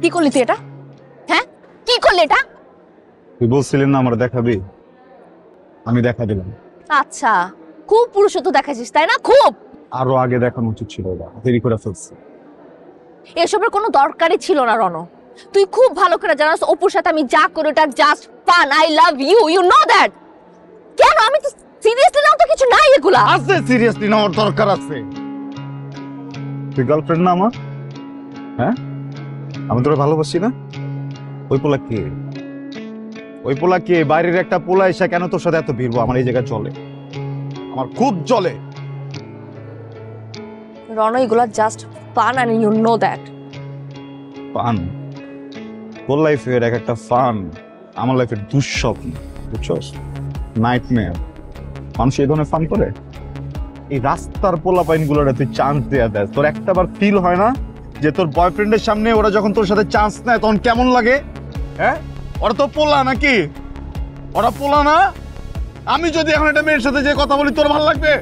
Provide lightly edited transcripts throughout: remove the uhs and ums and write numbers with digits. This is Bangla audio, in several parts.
কি করলি তুই এটা? হ্যাঁ, কি করলি এটা? তুই বলছিলেন না আমার দেখাবি, আমি দেখা দিলাম। আচ্ছা, খুব পুরুষত্ব দেখাচ্ছিস তাই না? খুব। আরো আগে দেখানো উচিত ছিল, দেরি করে ফেলছি। এসবের কোনো দরকারই ছিল না রণ। তুই খুব ভালো করে জানাস অপুর সাথে আমি যা করি ওটা just fun. I love you, you know that. কেন আমি তো সিরিয়াসলি নাও তো কিছু নাই এগুলা। আছে সিরিয়াসলি নেওয়ার দরকার আছে। তুই গার্লফ্রেন্ড না আমার? হ্যাঁ, আমি তোরা ভালোবাসি না? ওই পোলা কে? ওই পোলা কে? বাইরের একটা পোলা এসে কেন তোর সাথে এত ভিড়বো? আমার এই জায়গায় চলে, আমার খুব চলে। রণ, এগুলা just fun and you know that. Fun? তোর লাইফের এক একটা ফান আমার লাইফের দুঃস্বপ্ন, বুঝছস? নাইটমেয়ার। মানুষ এই ধরনের ফান করে? এই রাস্তার পোলা পাইন গুলোর তুই চান্স দেয়া দেয়, তোর একটাবার ফিল হয় না যে তোর বয়ফ্রেন্ডের সামনে ওরা যখন তোর সাথে চান্স নেয় তখন কেমন লাগে? হ্যাঁ, ওরা তো পোলা নাকি? ওরা পোলা না? আমি যদি এখন একটা মেয়ের সাথে যে কথা বলি তোর ভালো লাগবে?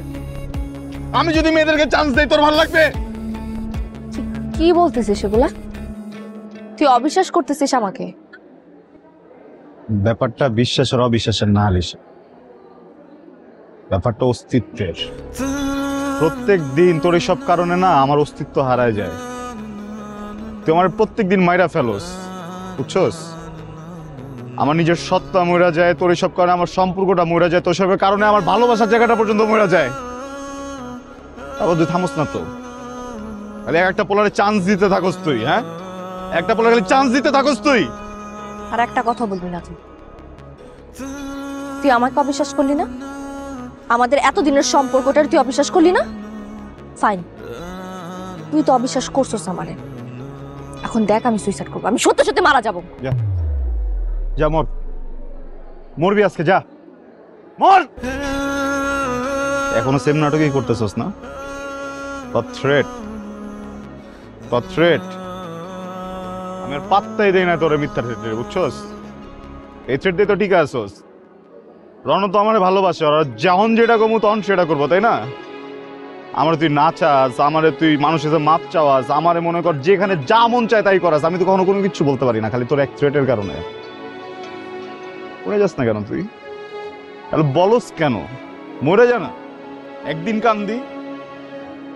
আমি যদি মেয়েদেরকে চান্স দেই তোর ভালো লাগবে? কি বলতেছিস এগুলা? তুই অবিশ্বাস করতেছিস আমাকে? ব্যাপারটা বিশ্বাসের অবিশ্বাসের না, আলিশা। ব্যাপারটা অস্তিত্বের। প্রত্যেক দিন তোর এইসব কারণে না আমার অস্তিত্ব হারায় যায়। তুই আমার প্রত্যেক দিন মাইরা ফেলোস, বুঝছস? আমার নিজের সত্তা মইরা যায়, তোর এইসব কারণে আমার সম্পর্কটা মইরা যায়, তোর সবের কারণে আমার ভালোবাসার জায়গাটা পর্যন্ত মইরা যায়। তারপর তুই থামোস না তো, খালি একটা পোলারে চান্স দিতে থাকোস তুই। হ্যাঁ, একটা পোলারে খালি চান্স দিতে থাকোস তুই। আর একটা কথা বলবি না তুই। তুই আমাকে অবিশ্বাস করলি না? আমাদের এতদিনের সম্পর্কটা তুই অবিশ্বাস করলি না? ফাইন, তুই তো অবিশ্বাস করছস আমারে। এখন দেখ, আমি সুইসাইড করবো, আমি সত্যি সত্যি মারা যাবো। যা, যা মর, মরবি আজকে, যা মর। এখনো সেম নাটকই করতেছস না? Threat, threat. আমি আর পাত্তাই দেই না তোরে মিথ্যা থ্রেট, বুঝছস? এই থ্রেট দিয়ে তো ঠিক আছস। রণ তো আমার ভালোবাসে, আর যখন যেটা করবো তখন সেটা করবো, তাই না? আমার তুই না চাস, আমারে তুই মানুষের সাথে মাপ চাওয়াস, আমারে মনে কর যেখানে যা মন চায় তাই করাস, আমি তো কখনো কোনো কিছু বলতে পারি না, খালি তোর এক থ্রেটের কারণে। মরে যাস না কেন তুই? তাহলে বলস কেন? মরে যা না, একদিন কান্দি।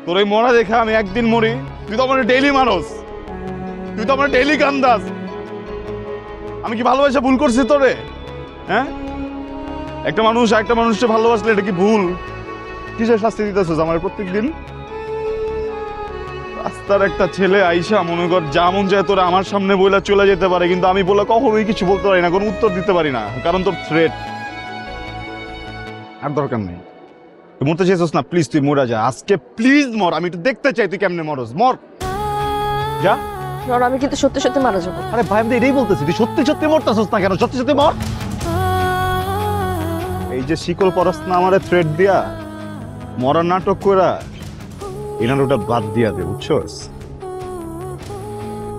তোর এই মরা দেখে আমি একদিন মরি, তুই তো আমার ডেইলি মারস, তুই তো আমার ডেইলি কান্দাস। আমি কি ভালোবাসা ভুল করছি তোরে? হ্যাঁ, একটা মানুষ একটা মানুষকে ভালোবাসলে এটা কি ভুল? কিসের শাস্তি দিতেছিস আমার প্রত্যেক দিন? রাস্তার একটা ছেলে আইসা মনে কর যা মন চায় তোরা আমার সামনে বইলা চলে যেতে পারে, কিন্তু আমি বলে কখনোই কিছু বলতে পারি না, কোনো উত্তর দিতে পারি না, কারণ তোর থ্রেট। আর দরকার নেই, তুই মরতে চাইছিস না? প্লিজ তুই মরা যা আজকে, প্লিজ মর। আমি একটু দেখতে চাই তুই কেমনে মরস, মর যা। রণ, আমি কিন্তু সত্যি সত্যি মারা যাবো। আরে ভাই, আমি তো এটাই বলতেছি, তুই সত্যি সত্যি মরতেছিস না কেন? সত্যি সত্যি মর। এই যে শিকল পরস না আমারে থ্রেট দিয়া, মরার নাটক করা, এই নাটকটা বাদ দিয়া দে, বুঝছস?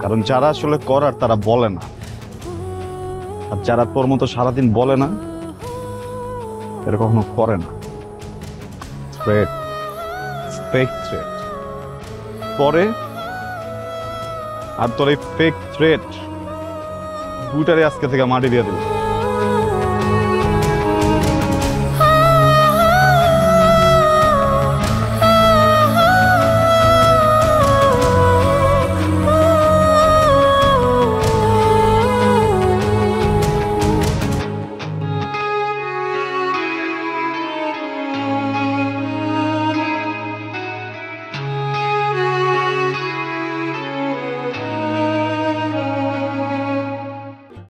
কারণ যারা আসলে করার তারা বলে না, আর যারা তোর মতো সারাদিন বলে না এরা কখনো করে না। থ্রেট, ফেক থ্রেট পরে, আর তোর এই ফেক থ্রেট দুইটারে আজকে থেকে মাটি দিয়ে দিল।